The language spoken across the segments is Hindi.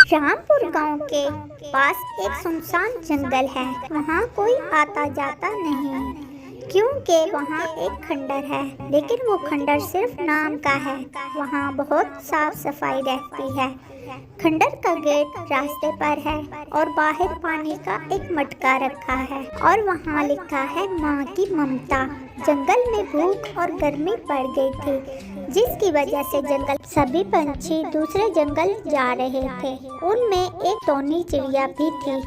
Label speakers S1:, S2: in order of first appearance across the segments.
S1: रामपुर गांव के पास एक सुनसान जंगल है। वहाँ कोई आता जाता नहीं क्योंकि वहाँ एक खंडर है, लेकिन वो खंडर सिर्फ नाम का है। वहाँ बहुत साफ सफाई रहती है। खंडर का गेट रास्ते पर है और बाहर पानी का एक मटका रखा है और वहाँ लिखा है माँ की ममता। जंगल में भूख और गर्मी पड़ गई थी, जिसकी वजह से जंगल सभी पंछी दूसरे जंगल जा रहे थे। उनमें एक टोनी चिड़िया भी थी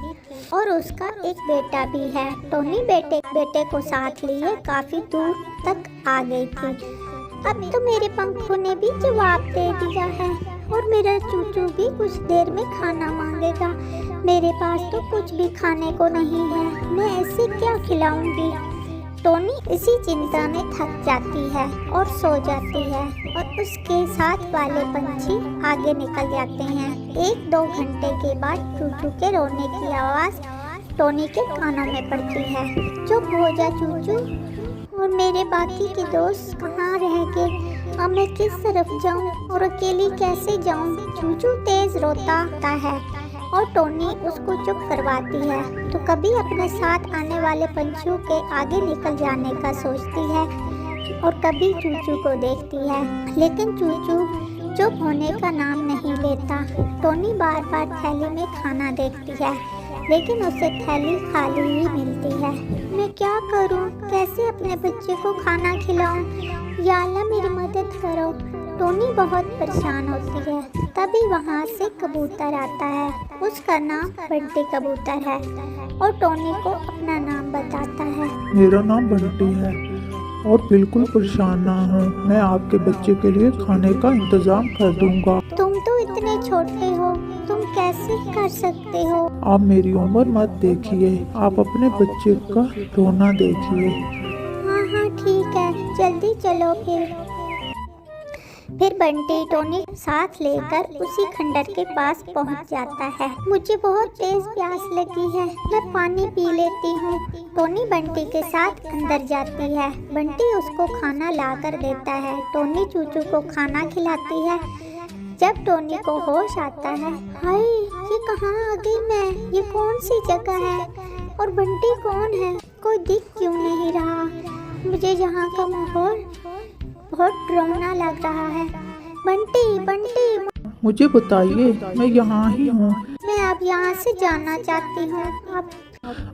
S1: और उसका एक बेटा भी है। टोनी बेटे को साथ लिए काफी दूर तक आ गई थी। अब तो मेरे पंखों ने भी जवाब दे दिया है और मेरा चूचू भी कुछ देर में खाना मांगेगा। मेरे पास तो कुछ भी खाने को नहीं है, मैं ऐसे क्या खिलाऊंगी। टोनी इसी चिंता में थक जाती है और सो जाती है और उसके साथ वाले पंछी आगे निकल जाते हैं। 1-2 घंटे के बाद चूचू के रोने की आवाज़ टोनी के कानों में पड़ती है। चुप हो जा चूचू, और मेरे बाकी के दोस्त कहाँ रह गए। अब मैं किस तरफ जाऊँ और अकेली कैसे जाऊँ। चूचू तेज रोता है और टोनी उसको चुप करवाती है, तो कभी अपने साथ आने वाले पंछियों के आगे निकल जाने का सोचती है और कभी चूचू को देखती है, लेकिन चूचू चुप होने का नाम नहीं लेता। टोनी बार बार थैली में खाना देखती है, लेकिन उसे थैली खाली ही मिलती है। मैं क्या करूं? कैसे अपने बच्चे को खाना खिलाऊं? या अल्लाह मेरी मदद करो। टोनी बहुत परेशान होती है। तभी वहाँ से कबूतर आता है। उसका नाम बंटी कबूतर है और टोनी को अपना नाम बताता है।
S2: मेरा नाम बंटी है और बिल्कुल परेशान ना हो, मैं आपके बच्चे के लिए खाने का इंतजाम कर दूंगा।
S1: तुम तो इतने छोटे हो, तुम कैसे कर सकते हो?
S2: आप मेरी उम्र मत देखिए, आप अपने बच्चे का रोना देखिए।
S1: हाँ ठीक है, जल्दी चलो फिर बंटी टोनी साथ लेकर उसी खंडर के पास पहुंच जाता है। मुझे बहुत तेज प्यास लगी है, मैं पानी पी लेती हूँ। टोनी बंटी के साथ अंदर जाती है। बंटी उसको खाना लाकर देता है। टोनी चूचू को खाना खिलाती है। जब टोनी को होश आता है, हाय ये कहाँ आ गई मैं, ये कौन सी जगह है और बंटी कौन है, कोई दिख क्यों नहीं रहा। मुझे यहाँ का माहौल बहुत डरावना लग रहा है। बंटी
S2: मुझे बताइए, मैं यहाँ ही हूँ।
S1: मैं अब यहाँ से जाना चाहती हूँ।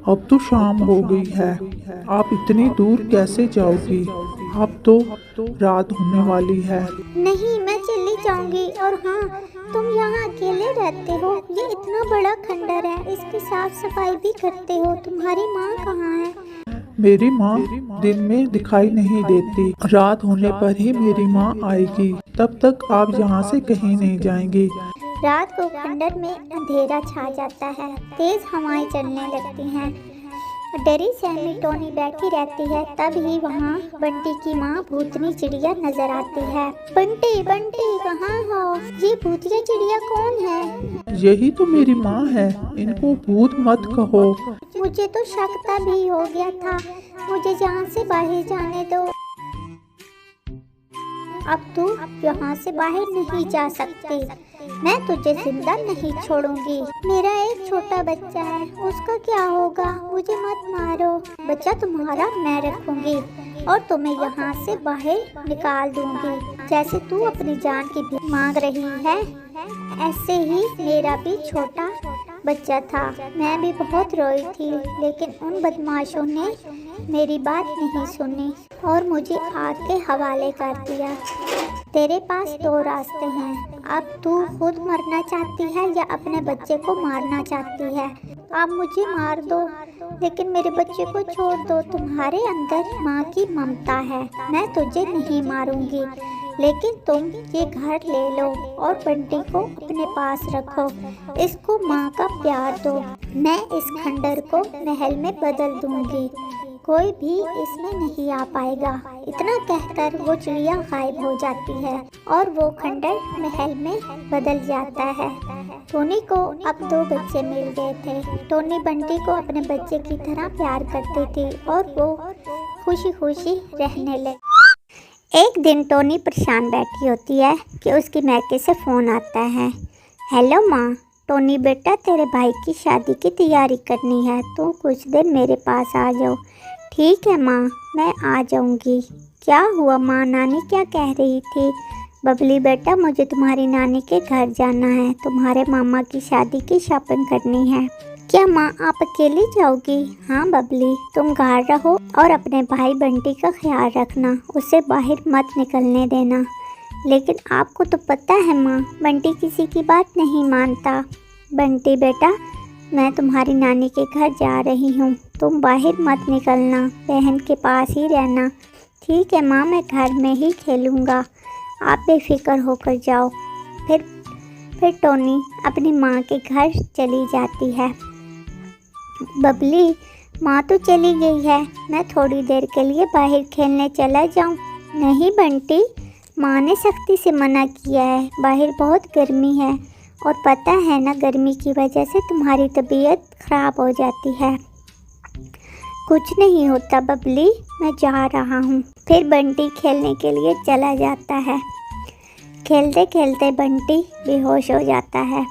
S2: अब तो शाम हो गई है, आप इतनी दूर कैसे जाओगी? अब तो रात होने वाली है।
S1: नहीं, मैं चली जाऊंगी। और हाँ, तुम यहाँ अकेले रहते हो? ये इतना बड़ा खंडर है, इसकी साफ सफाई भी करते हो। तुम्हारी माँ कहाँ है?
S2: मेरी माँ दिन में दिखाई नहीं देती, रात होने पर ही मेरी माँ आएगी। तब तक आप यहाँ से कहीं नहीं जाएंगी।
S1: रात को खंडर में अंधेरा छा जाता है। तेज हवाएं चलने लगती हैं। डरी सहमी टोनी बैठी रहती है। तभी वहाँ बंटी की माँ भूतनी चिड़िया नजर आती है। बंटी कहाँ हो? ये भूतिया चिड़िया कौन है?
S2: यही तो मेरी माँ है, इनको भूत मत कहो।
S1: मुझे तो शक भी हो गया था। मुझे यहाँ से बाहर जाने दो। अब तू यहाँ से बाहर नहीं जा सकती, मैं तुझे जिंदा नहीं छोड़ूंगी। मेरा एक छोटा बच्चा है, उसका क्या होगा? मुझे मत मारो। बच्चा तुम्हारा मैं रखूंगी और तुम्हें यहाँ से बाहर निकाल दूंगी। जैसे तू अपनी जान की भीख मांग रही है, ऐसे ही मेरा भी छोटा बच्चा था। मैं भी बहुत रोई थी, लेकिन उन बदमाशों ने मेरी बात नहीं सुनी और मुझे आग के हवाले कर दिया। तेरे पास 2 रास्ते हैं। अब तू खुद मरना चाहती है या अपने बच्चे को मारना चाहती है? अब मुझे मार दो, लेकिन मेरे बच्चे को छोड़ दो। तुम्हारे अंदर माँ की ममता है, मैं तुझे नहीं मारूंगी, लेकिन तुम ये घर ले लो और बंटी को अपने पास रखो। इसको माँ का प्यार दो। मैं इस खंडर को महल में बदल दूंगी, कोई भी इसमें नहीं आ पाएगा। इतना कहकर वो चिड़िया गायब हो जाती है और वो खंडर महल में बदल जाता है। टोनी को अब 2 बच्चे मिल गए थे। टोनी बंटी को अपने बच्चे की तरह प्यार करती थी और वो खुशी खुशी रहने लगी। एक दिन टोनी परेशान बैठी होती है कि उसकी मैके से फ़ोन आता है। हेलो माँ, टोनी बेटा, तेरे भाई की शादी की तैयारी करनी है, तो कुछ देर मेरे पास आ जाओ। ठीक है माँ, मैं आ जाऊँगी। क्या हुआ माँ, नानी क्या कह रही थी? बबली बेटा, मुझे तुम्हारी नानी के घर जाना है, तुम्हारे मामा की शादी की शॉपिंग करनी है। क्या माँ, आप अकेली जाओगी? हाँ बबली, तुम घर रहो और अपने भाई बंटी का ख्याल रखना, उसे बाहर मत निकलने देना। लेकिन आपको तो पता है माँ, बंटी किसी की बात नहीं मानता। बंटी बेटा, मैं तुम्हारी नानी के घर जा रही हूँ, तुम बाहर मत निकलना, बहन के पास ही रहना। ठीक है माँ, मैं घर में ही खेलूँगा, आप बेफिक्र होकर जाओ। फिर टोनी अपनी माँ के घर चली जाती है। बबली, माँ तो चली गई है, मैं थोड़ी देर के लिए बाहर खेलने चला जाऊँ। नहीं बंटी, माँ ने सख्ती से मना किया है, बाहर बहुत गर्मी है और पता है ना, गर्मी की वजह से तुम्हारी तबीयत ख़राब हो जाती है। कुछ नहीं होता बबली, मैं जा रहा हूँ। फिर बंटी खेलने के लिए चला जाता है। खेलते खेलते बंटी बेहोश हो जाता है।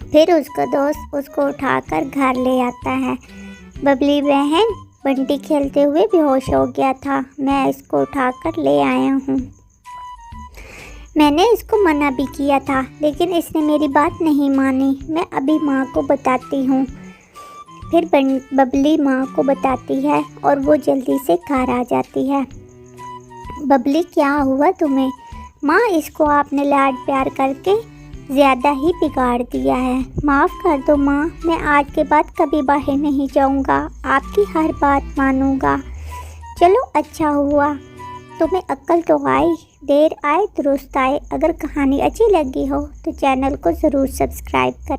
S1: फिर उसका दोस्त उसको उठाकर घर ले आता है। बबली बहन, बंटी खेलते हुए बेहोश हो गया था, मैं इसको उठाकर ले आया हूँ। मैंने इसको मना भी किया था, लेकिन इसने मेरी बात नहीं मानी, मैं अभी माँ को बताती हूँ। फिर बबली माँ को बताती है और वो जल्दी से घर आ जाती है। बबली, क्या हुआ तुम्हें? माँ, इसको आपने लाड प्यार करके ज़्यादा ही बिगाड़ दिया है, माफ़ कर दो माँ, मैं आज के बाद कभी बाहर नहीं जाऊँगा, आपकी हर बात मानूँगा। चलो अच्छा हुआ, तुम्हें अक्ल तो आई, देर आए दुरुस्त आए। अगर कहानी अच्छी लगी हो तो चैनल को ज़रूर सब्सक्राइब करें।